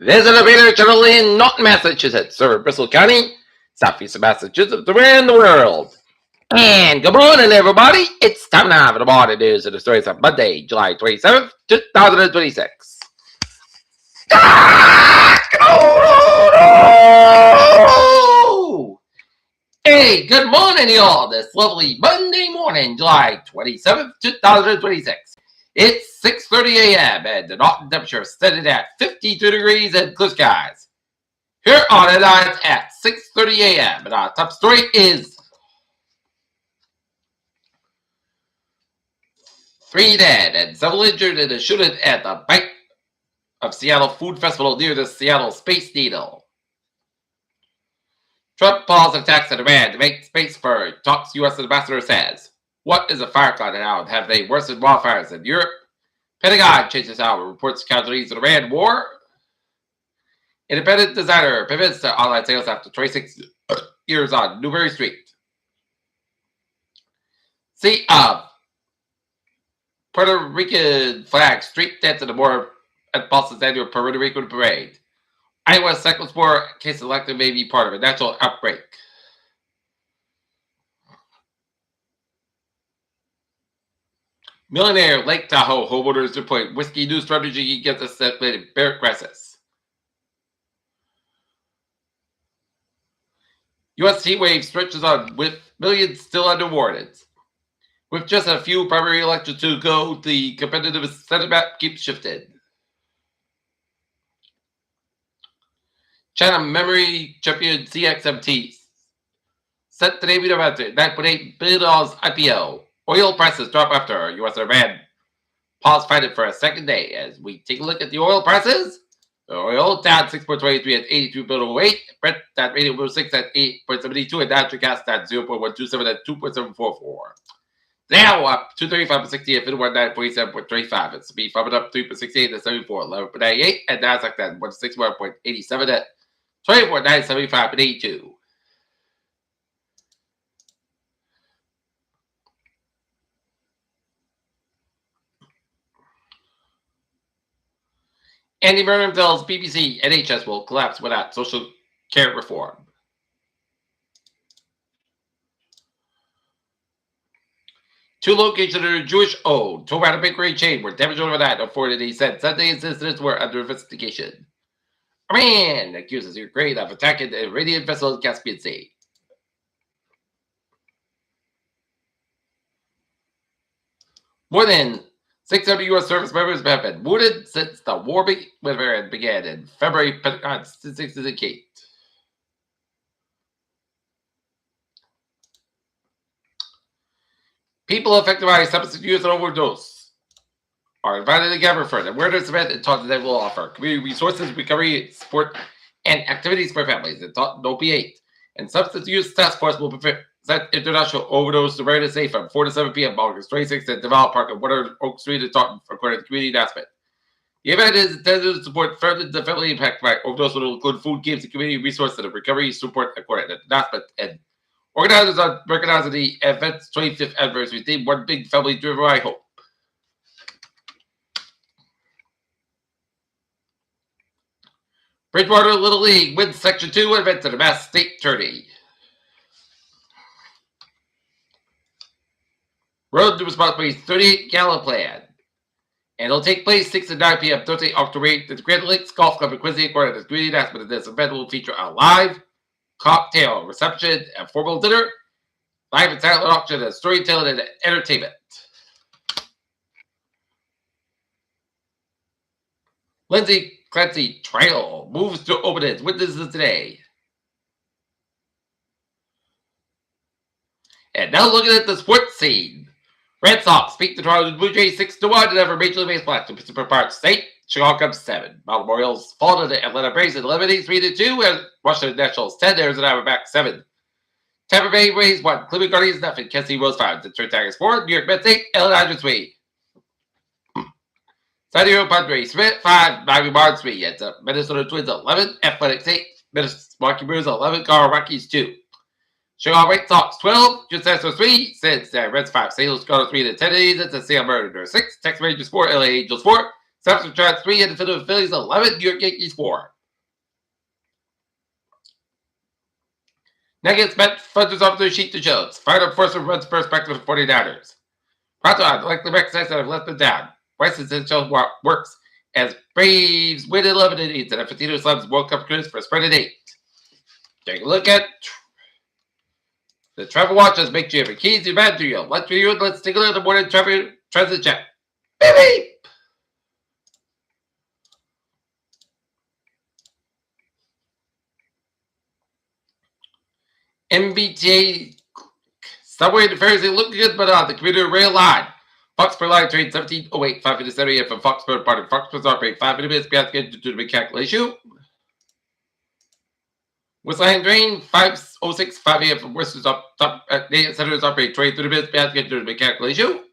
This is a video channel in Norton, Massachusetts, serve Bristol County, southeast of Massachusetts, around the world. And good morning, everybody. It's time now for the morning news and the stories of Monday, July 27th, 2026. Hey, good morning, y'all. This lovely Monday morning, July 27th, 2026. It's 6:30 a.m. and the Norton temperature is set at 52 degrees and clear skies. Here are the lines at 6:30 a.m. and our top story is 3 dead and 7 injured in a shooting at the Bank of Seattle Food Festival near the Seattle Space Needle. Trump paused attacks on Iran to make space for talks, U.S. ambassador says. What is a fire cloud now? Have they worsened wildfires in Europe? Pentagon changes out reports casualties in Iran war. Independent designer pivots to online sales after 26 years on Newbury Street. See Puerto Rican flag street dance in the more at Boston's annual Puerto Rican parade. Iowa cyclospore case elected may be part of a natural outbreak. Millionaire Lake Tahoe homeowners deploy whiskey news strategy against the speculated bear crisis. U.S. heat wave stretches on with millions still underwater. With just a few primary elections to go, the competitive Senate map keeps shifting. China memory champion CXMT set the debut of $9.8 billion IPO. Oil prices drop after U.S. and Iran pause fighting for a second day. As we take a look at the oil prices, oil down 6.23 at 82.08, Brent at 80.6 at 8.72, and natural gas at 0.127 at 2.744. Now up 235.60 at 519.47.35. It's S&P 500 up 3.68 at 74, 11.98, and Nasdaq at 161.87 at 24.975.82. Andy Burnham tells BBC NHS will collapse without social care reform. Two locations that are Jewish-owned told about a bakery chain were damaged overnight on Friday. He said Sunday incidents were under investigation. Iran accuses Ukraine of attacking the Iranian vessel in Caspian Sea. More than 600 U.S. service members have been wounded since the war began in February, Pentagon statistics indicate. People affected by substance use and overdose are invited to gather for an awareness event and taught that they will offer community resources, recovery, support, and activities for families and taught no P8. And Substance Use Task Force will present International Overdose Awareness Day from 4 to 7 p.m. August 26th at Develop Park on Water Oak Street in Taunton, according to the community announcement. The event is intended to support families and family impacted by overdose, will include food, games, and community resources and recovery support, according to the announcement. And organizers are recognizing the event's 25th anniversary theme, One Big Family Driven by Hope. Bridgewater Little League wins Section 2 event to the Mass State Tourney. Road to Responsibility 38 Gala Plan. And it'll take place 6 to 9 p.m. Thursday, October 8th at the Grand Lakes Golf Club in Quincy, according to the community announcement. This event will feature a live cocktail reception, a formal dinner, live and silent auction, and storytelling and entertainment. Lindsay Clancy Trail moves to open its witnesses today. And now looking at the sports scene. Red Sox beat the Toronto Blue Jays 6-1 and over Major League Baseball to Pacific Park State. Chicago Cubs 7. Baltimore Orioles fall to the Atlanta Braves at 11 3-2, and Washington Nationals 10. Arizona Diamondbacks 7. Tampa Bay Rays 1. Cleveland Guardians nothing. Kansas City Royals 5. Detroit Tigers 4. New York Mets 8. LA Dodgers 3. San Diego Padres 5. Miami Marlins 3. At Minnesota Twins 11. Athletics 8. Milwaukee Brewers 11. Colorado Rockies 2. Chicago White Sox 12. Houston Astros 3. Cincinnati Reds 5. St. Louis Cardinals 3. The Tennessee. That's the Seattle Mariners 6. Texas Rangers 4. LA Angels 4. Subtract 3 in the Philadelphia Phillies, 11, New York Yankees 4. Nuggets met Thunders off their sheet to Jones. Fired up force runs first back to the 49ers. Pronto, I'd like to recognize that I've let them down. West Essential works as Braves win 11 and 8 and Fatino Slams World Cup cruise for a spread of 8. Take a look at the Trevor Watches make you have a keys to bad trio. Let's review it. Let's take a look at the morning Trevor transit check. Baby! MBTA Subway to Thursday look good, but the computer rail line. Foxborough line train 1708, 5 minutes 30 from Foxborough part of Foxborough's operate 5 minutes beyond to do the calculation. West Line train 506, 5 a.m. from Worcester's up top at the center's operate train 30 minutes beyond to do the calculation.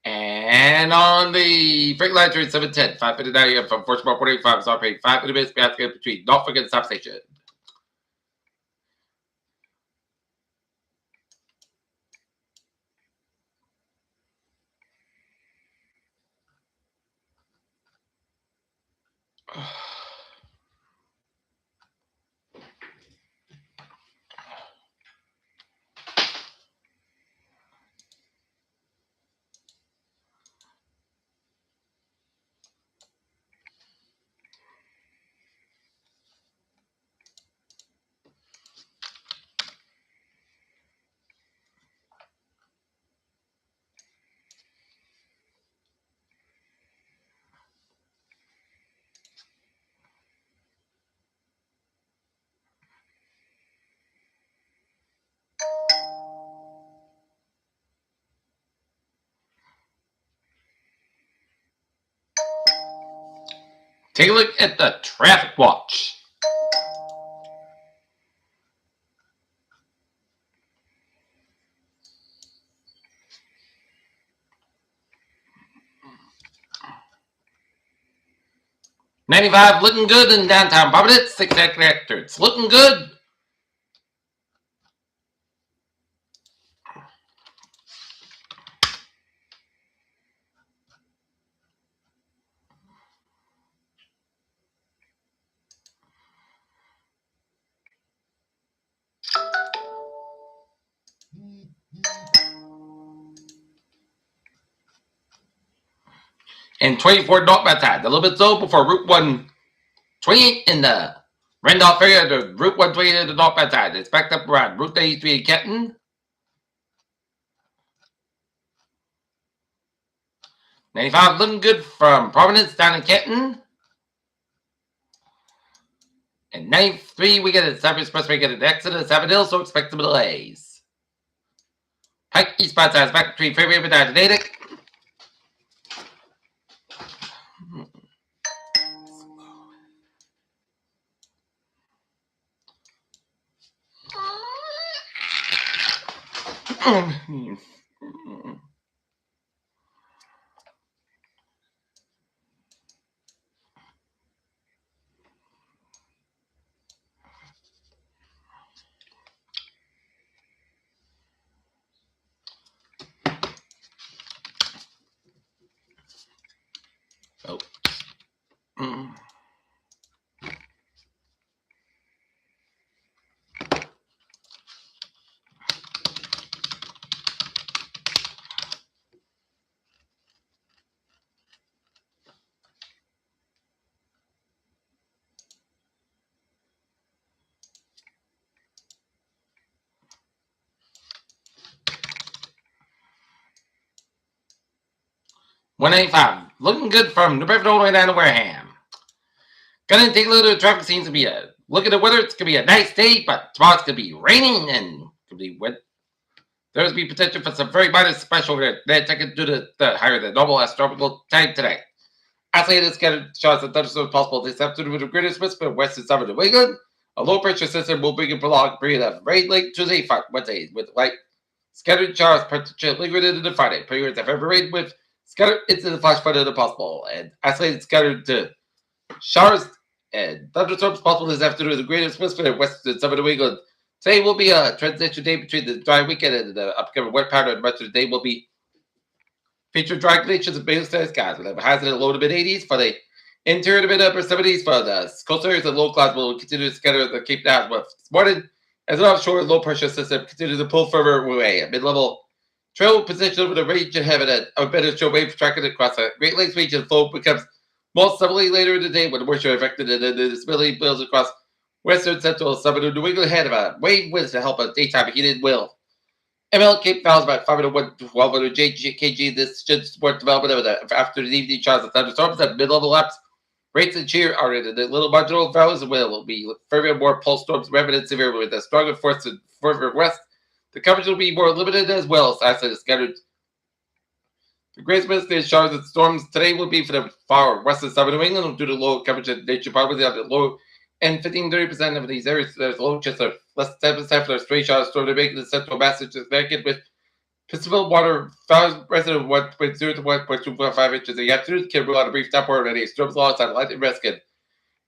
And on the Freight line train 710, 5 minutes 9 a.m. from Foxborough 485 is operate 5 minutes beyond to between Norfolk and South Station. Take a look at the traffic watch. '95 looking good in downtown Providence. 6 actors looking good. And 24 northbound side, a little bit slow before Route 128 in the Randolph area, the Route 128 in the northbound side. It's backed up around Route 93 in Kenton. 95 looking good from Providence down in Kenton. And 93, we get a Cypress Expressway, get an exit at Hill, so expect some delays. Pike eastbound side is back between Fairview and Natick. Oh. 185. Looking good from New Bedford all the way down to Wareham. Gonna take a look at the traffic. Seems to be a look at the weather. It's gonna be a nice day, but tomorrow's gonna be raining and gonna be wet. There's be potential for some very minor special then taken due to the higher than normal astronomical time today. Isolated scattered showers and thunderstorms possible this afternoon with the greatest winds for west and southern New England. A low pressure system will bring a prolonged period of rain late Tuesday, Wednesday, with light scattered showers particularly lingering into Friday. Periods of heavy rain with scattered into the flash flood if possible, and isolated scattered to showers and thunderstorms possible this afternoon. The greatest winds for the west and southern New England. Today will be a transition day between the dry weekend and the upcoming wet pattern, and much of the day will be Feature dry conditions of base skies with a highs in the low to mid 80s for the interior to mid upper 70s for the coastal areas. The low clouds will continue to scatter the Cape Down with this morning as an offshore low pressure system continues to pull further away. A mid level trail position over the region having a better show wave tracking across the Great Lakes region. Flow becomes most suddenly later in the day when the moisture affected and the visibility builds across western central southern New England ahead of a wave winds to help a daytime heated will. ML Cape Falls about 512 kg. This should support development of the after the evening showers and thunderstorms at mid-level laps. Rates and cheer are in the little marginal valleys will be further more pulse storms remnant severe with a stronger force to further west. The coverage will be more limited as well as the scattered. The greatest risk showers and storms today will be for the far western southern New England due to low coverage of nature probably on the low and 15-30% of these areas there's low just a less than 10% for the stray showers storm to make the central Massachusetts Connecticut with Pacific water found resident 1.0 to 1.25 inches a afternoon can rule out a brief downpour and any storms alongside light and rescue.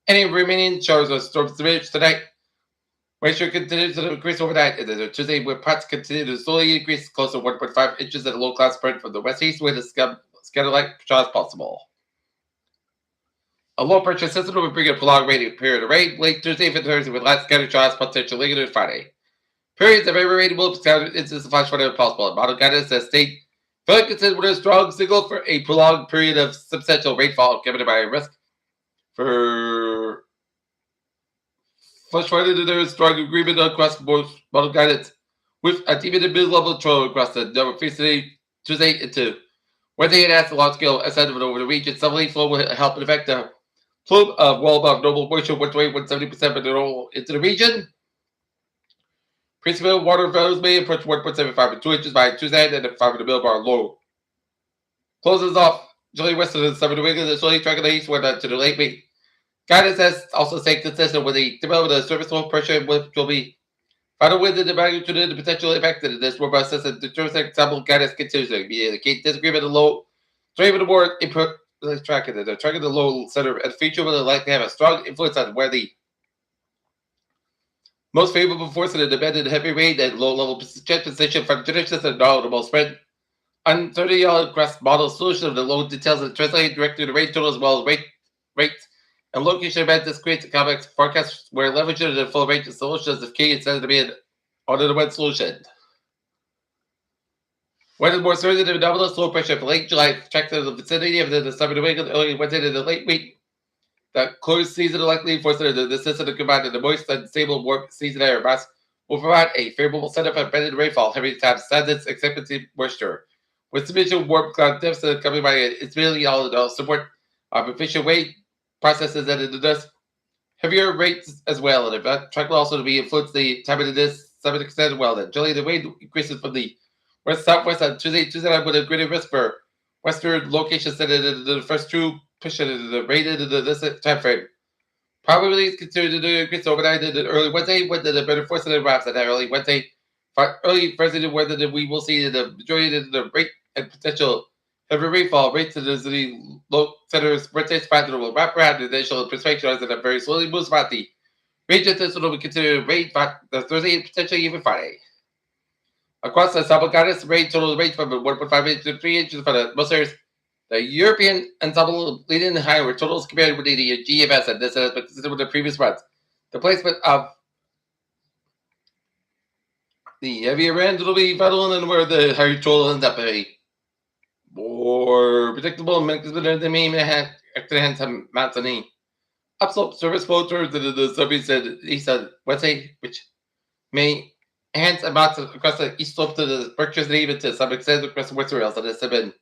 Any remaining showers or storms diminish tonight. Moisture continues to increase overnight, and then Tuesday where parts continue to slowly increase close to 1.5 inches at a low cloud spread from the west east with a scatter-like showers possible. A low pressure system will bring a prolonged period of rain late Tuesday and Thursday with light scattered showers potential later on Friday. Periods of heavy rain will be scattered into the flash whenever possible. And model guidance says state felt considered a strong signal for a prolonged period of substantial rainfall given by a risk for flash flooding. There is strong agreement across both model guidance with a deep and mid-level trail across the northeast Tuesday into Wednesday and at the large scale ascendant over the region. Some rain flow will help affect the plume of well above normal moisture 120-170% but roll into the region. Principal water values may approach 1.75 and 2 inches by Tuesday and the 5 millibar low. Closes off July west of the southern New England and slowly tracking the east to the late week. Guidance has also stayed consistent with the development of surface low pressure, which will be final within the magnitude of the potential impact that this robust system. The terms example guidance continues to indicate disagreement of low. Straight the more input tracking the low center and feature will likely have a strong influence on where the most favorable force in the dependent heavy rain and low-level jet position from traditions and knowledgeable spread. Uncertainty across model solution of the low details and translate directly to rain total as well as rates and location event. This creates a complex forecast where leveraging the full range of solutions is key instead of to be an all-in-one solution. When is more certain than anomalous low pressure for late July, tracked in the vicinity of the southern New England early Wednesday to the late week. The closed season likely forces the system to combine the moist and stable warm season air mass will provide a favorable setup for embedded rainfall, heavy times, standards, acceptancy, moisture. With sufficient warm cloud deficit accompanied by its ability all support of efficient weight processes and it does heavier rates as well. And the track will also be influenced the time of this 7 extent as well. That generally the wind increases from the west southwest on Tuesday night with a greater risk for western locations than the first two pushing into the rain into this time frame. Probably considered to increase overnight and early Wednesday with the better force of the wraps that early Wednesday. Early Thursday weather we will see the majority of the rate and potential heavy rainfall rates to the low centers Wednesday's pattern will wrap around the initial perspective as it very slowly moves about the region. This will be considered rain the Thursday and potentially even Friday. Across the Southern Guidance, rain total range from 1.5 inches to 3 inches for the most areas. The European ensemble leading higher with totals compared with the GFS, and this has been consistent with the previous months. The placement of the heavier end will be vital and where the higher total ends up a more predictable mechanism than the main hands amounts of upslope surface flow towards the suburbs and east of Wednesday, which may enhance amounts across the east slope to the Berkshires and even to some extent across the western rails. And this has been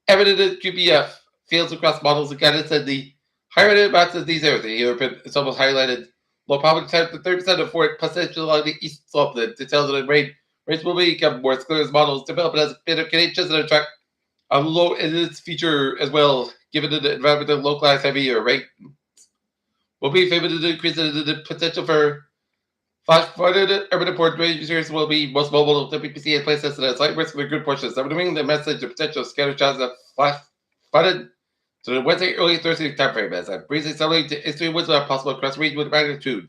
evident in QBF fields across models again. It said the higher amounts of these areas, the European it's almost highlighted low probability 10 to 30% of for potential along the east slope. The details of the rates will become more clear as models develop as bit of conditions and attract a low in its feature as well, given the environment of localized heavier rate will be favored to increase the potential for flash flooded urban important ranges will be most mobile WPC in places that slight risk for good portions. I'm doing the message of potential scattered shots of flash flooded to the Wednesday early Thursday time frame as I'm breezing suddenly to extreme winds are possible across the region with magnitude.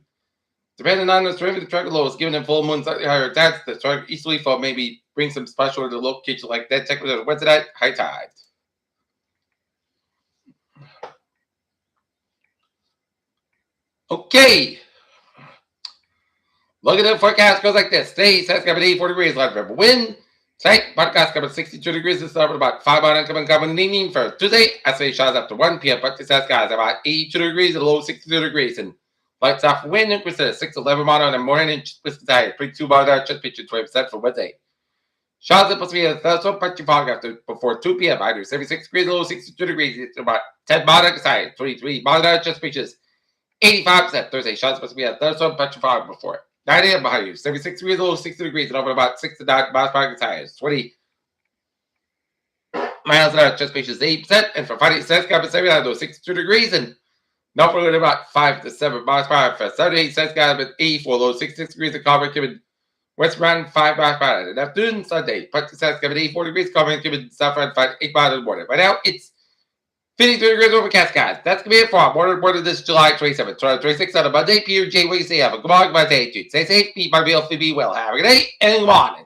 Depending on the strength of the track lows, given in full moon slightly higher tides, the strong easterly fall may be bring some special to the local kitchen like that. Check with us Wednesday night, high tide. Okay. Look at the forecast goes like this. Today, it's going to be 84 degrees. Light river wind. Tonight, podcast coming 62 degrees. This is about 5 on coming in the evening for Tuesday. I say shots up to 1 p.m. But this has guys about 82 degrees and low 62 degrees. And lights off wind. And at 6-11 mile in the morning. And just tide. 22 mile there. Just pitching 20% for Wednesday. Shots are supposed to be a thunderstorm patchy fog after before 2 p.m. Either 76 degrees, low 62 degrees. It's about 10 mile on the side. 23 mile there. Just pitches 85% Thursday. Shots supposed to be a thunderstorm patchy fog before 9 a.m. behind you. 76 degrees, low 60 degrees, and over about 6 to 9 miles per hour tires. 20 miles an hour, just pitches 8%. And for Friday, Saturday, got 62 degrees, and not for about 5 to 7 miles per hour. For Saturday, Saturday, got 84, low 66 degrees, and Carbon given west around 5 miles per hour. And afternoon, Sunday, Punch Saturday, got 84 degrees, Carbon given south around 8 miles in the morning. Right now, it's 53 degrees overcast, guys. That's going to be it for morning this July 27th. 26th on a Monday. Peter J. Wiggins, have a good morning, Monday. Stay safe, be well, have a good day, and good morning.